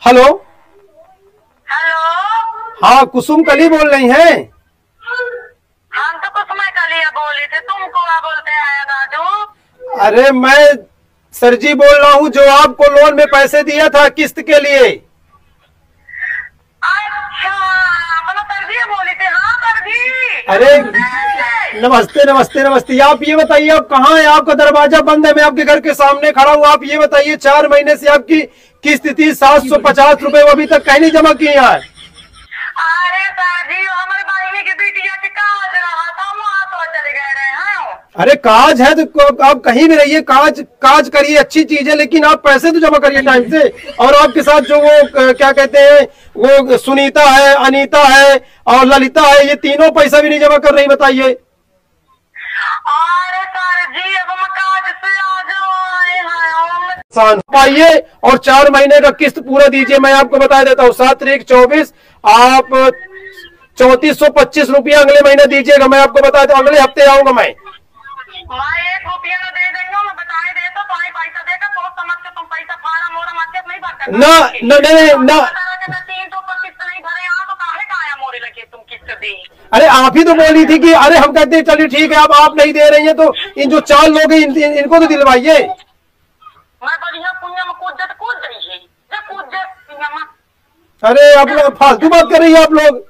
Hello. Hello. हाँ, कुसुम कली बोल रही हैं? हम तो कुसुम कलिया बोली थी, तुम कौन बोलते हैं दादू? अरे मैं सर जी बोल रहा हूँ, जो आपको लोन में पैसे दिया था किस्त के लिए। अच्छा, मतलब सरजी बोली थी। हाँ सरजी। अरे नमस्ते नमस्ते नमस्ते। आप ये बताइए, आप कहाँ हैं? आपका दरवाजा बंद है, मैं आपके घर के सामने खड़ा हूँ। आप ये बताइए, 4 महीने से आपकी किस्त थी 750 रुपए, वो अभी तक कहीं नहीं जमा किए हैं। अरे सरजी, हमारे बहिनी की बिटिया के काज रहा था, वहाँ तो चले गए रहे हैं। अरे काज है तो आप कहीं भी रहिए, काज काज करिए, अच्छी चीज है, लेकिन आप पैसे तो जमा करिए टाइम से। और आपके साथ जो वो क्या कहते हैं, वो सुनीता है, अनीता है और ललिता है, ये तीनों पैसा भी नहीं जमा कर रही, बताइए। अरे सरजी, अब हम काज से आ जाओ आए हैं। पाइए और 4 महीने का किस्त पूरा दीजिए। मैं आपको बता देता हूँ, 7 तारीख 24 आप 3425 रुपया अगले महीने दीजिएगा। मैं आपको बता दूं, अगले हफ्ते आऊंगा मैं। 1 रुपया न दे देंगे, मैं बताए दे तो तुम्हें पैसा देकर सोच समझ के तुम पैसा फारा मोरा मत नहीं भरते ना ना ना 325 नहीं भरे यहाँ तो काहे का आया मोरे लगे तुम किस्त दी। अरे आप ही तो बोली थी कि अरे हम कहते हैं चलिए ठीक है, अब आप नहीं दे रही हैं तो इन जो 4 लोग हैं इनको तो दिलवाइए। मैं बढ़िया पुण्य में कूद गई है, जब कूद जाए। अरे आप लोग फालतू बात कर रही है आप लोग।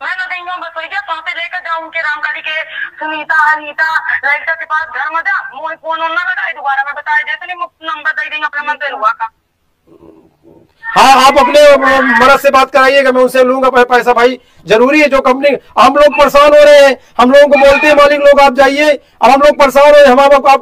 मैं न देंगे बस वही तो पे लेकर जाऊं उनके रामकाली के सुनीता अनीता ललिता के पास घर में जा, मुझे फोन ना बताए दोबारा, मैं बताए देते नहीं, नंबर दे देंगे अपने मन से हुआ का। हाँ, आप अपने मर्द से बात कराइएगा, मैं उनसे लूंगा पैसा। भाई जरूरी है, जो कंपनी हम लोग परेशान हो रहे हैं, हम लोगों को बोलते हैं मालिक लोग आप जाइए, अब हम लोग परेशान हो रहे हैं। हम आप